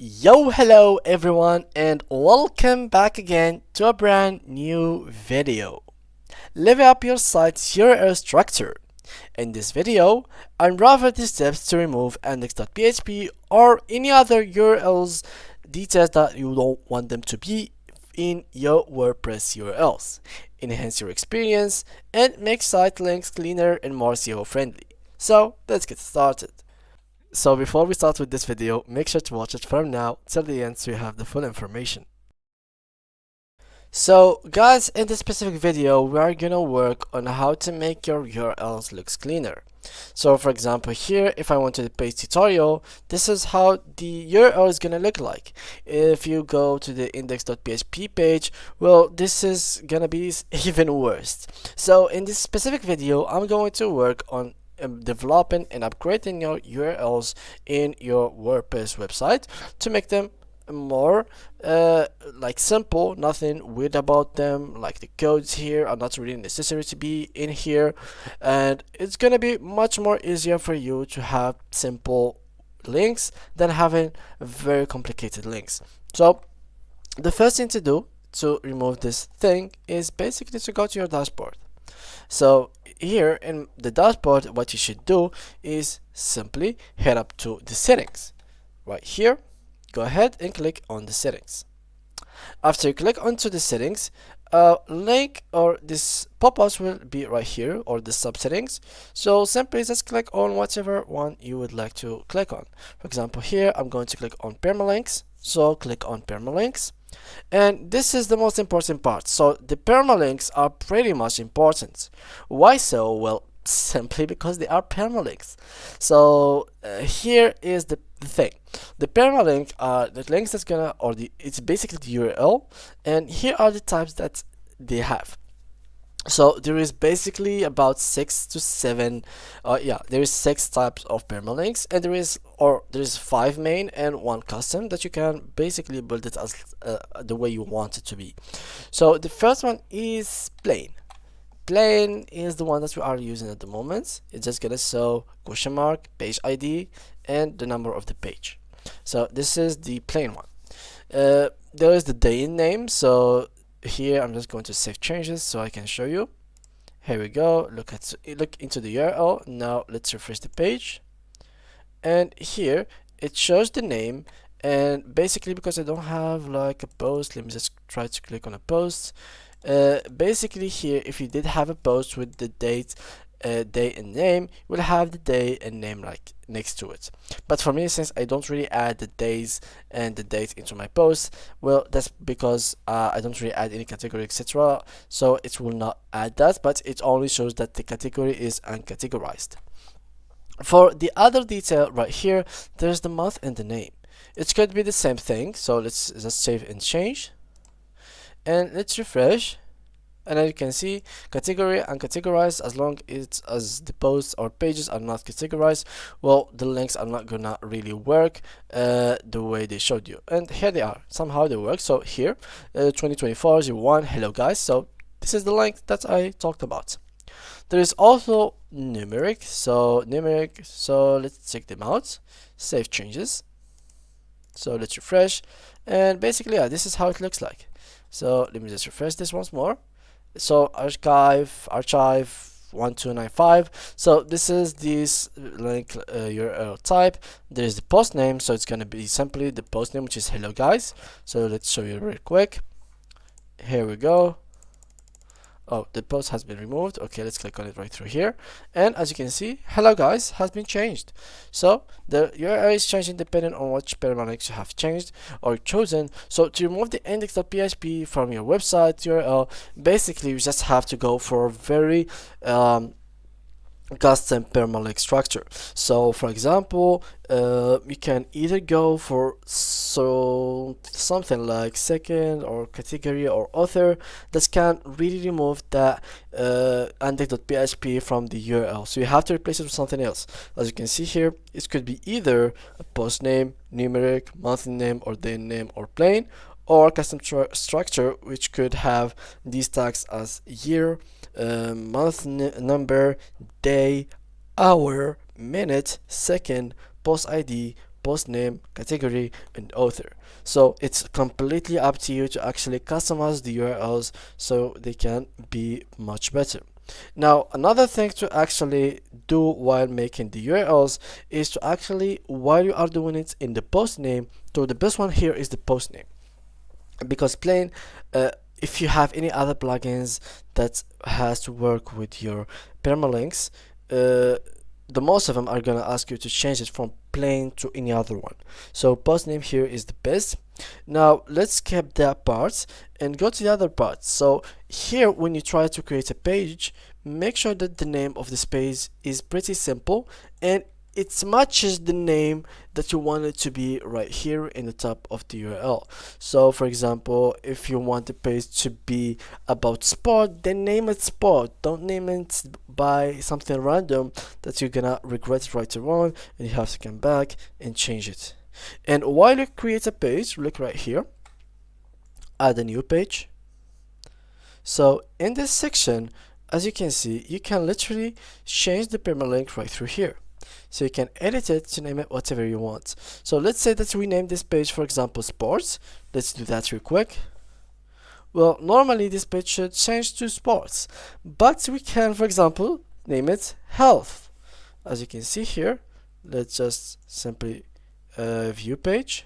Yo, hello everyone, and welcome back again to a brand new video. Level up your site's URL structure. In this video, unravel the steps to remove index.php or any other URLs details that you don't want them to be in your WordPress URLs. Enhance your experience and make site links cleaner and more SEO friendly. So let's get started. So before we start with this video, make sure to watch it from now till the end so you have the full information. So guys, in this specific video, we are gonna work on how to make your URLs looks cleaner. So for example here, if I want to paste tutorial, this is how the URL is gonna look like. If you go to the index.php page, well, this is gonna be even worse. So in this specific video, I'm going to work on developing and upgrading your URLs in your WordPress website to make them more like simple, nothing weird about them, like the codes here are not really necessary to be in here, and it's gonna be much more easier for you to have simple links than having very complicated links. So the first thing to do to remove this thing is basically to go to your dashboard. So here in the dashboard, what you should do is simply head up to the settings. Right here, go ahead and click on the settings. After you click onto the settings, link or this pop-ups will be right here, or the sub settings. So simply just click on whatever one you would like to click on. For example, here I'm going to click on permalinks. So click on permalinks. And this is the most important part. So the permalinks are pretty much important. Why so? Well, simply because they are permalinks. So here is the thing. The permalink are the links that's gonna, or it's basically the URL, and here are the types that they have. So there is basically about 6 to 7 there is 6 types of permalinks, and there is 5 main and 1 custom that you can basically build it as the way you want it to be. So the first one is plain. Plain is the one that we are using at the moment. It's just gonna show question mark, page ID, and the number of the page. So this is the plain one. There is the day in name. So here I'm just going to save changes so I can show you. Here we go. Look into the URL. Now let's refresh the page, and here it shows the name. And basically, because I don't have like a post, let me just try to click on a post. Basically here, if you did have a post with the date, day and name, you will have the day and name like next to it. But for me, since I don't really add the days and the date into my post, well, that's because I don't really add any category, etc. So it will not add that, but it only shows that the category is uncategorized. For the other detail right here, there's the month and the name. It could be the same thing. So let's just save and change, and let's refresh. And as you can see, category uncategorized, as long as the posts or pages are not categorized, well, the links are not gonna really work the way they showed you. And here they are, somehow they work. So here 2024-01 hello guys. So this is the link that I talked about. There is also numeric. So let's check them out, save changes. So let's refresh, and basically this is how it looks like. So let me just refresh this once more. So archive 1295. So this is this link URL type. There is the post name, so it's gonna be simply the post name, which is hello guys. So let's show you real quick. Here we go. Oh, the post has been removed. Okay, let's click on it right through here, and as you can see, hello guys has been changed. So the URL is changing depending on which permalinks you have changed or chosen. So to remove the index.php from your website URL, basically you just have to go for a very custom permalink structure. So for example, you can either go for something like second or category or author that can really remove that index.php from the URL. So you have to replace it with something else. As you can see here, it could be either a post name, numeric, month name, or day name, or plain, or custom structure, which could have these tags as year, month number, day, hour, minute, second, post ID, post name, category, and author. So it's completely up to you to actually customize the URLs so they can be much better. Now, another thing to actually do while making the URLs is to actually, while you are doing it in the post name, so the best one here is the post name, because plain, if you have any other plugins that has to work with your permalinks, the most of them are gonna ask you to change it from plain to any other one. So post name here is the best. Now let's skip that part and go to the other part. So here, when you try to create a page, make sure that the name of this page is pretty simple and it matches the name that you want it to be right here in the top of the URL. So for example, if you want the page to be about sport, then name it sport. Don't name it by something random that you're gonna regret later on and you have to come back and change it. And while you create a page, look right here, add a new page. So in this section, as you can see, you can literally change the permalink right through here. So you can edit it to name it whatever you want. So let's say that we name this page, for example, sports. Let's do that real quick. Well, normally this page should change to sports, but we can, for example, name it health. As you can see here, let's just simply view page.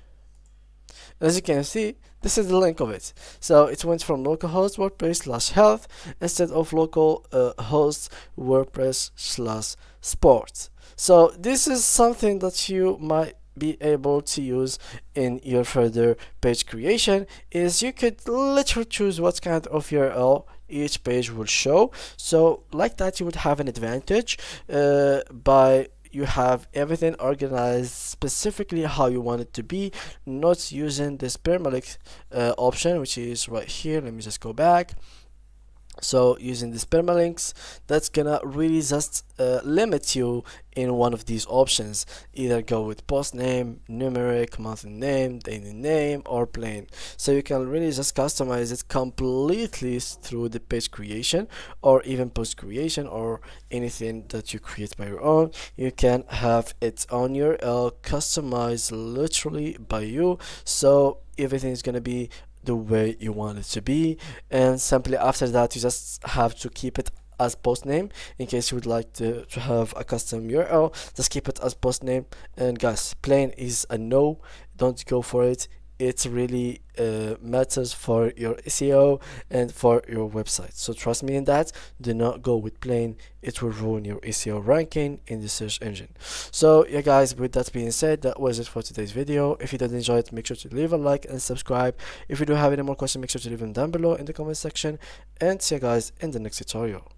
As you can see, this is the link of it. So it went from localhost WordPress / health instead of local host WordPress / sports. So this is something that you might be able to use in your further page creation, is you could literally choose what kind of URL each page will show. So like that, you would have an advantage by you have everything organized specifically how you want it to be, not using this permalink option, which is right here. Let me just go back. So using these permalinks, that's gonna really just limit you in one of these options. Either go with post name, numeric, month name, day name, or plain. So you can really just customize it completely through the page creation or even post creation or anything that you create by your own. You can have its own URL customized literally by you. So everything is gonna be the way you want it to be, and simply after that you just have to keep it as post name. In case you would like to have a custom URL, just keep it as post name. And guys, plain is a no, don't go for it. It really matters for your SEO and for your website, so trust me in that. Do not go with plain, it will ruin your SEO ranking in the search engine. So yeah guys, with that being said, that was it for today's video. If you did enjoy it, make sure to leave a like and subscribe. If you do have any more questions, make sure to leave them down below in the comment section, and see you guys in the next tutorial.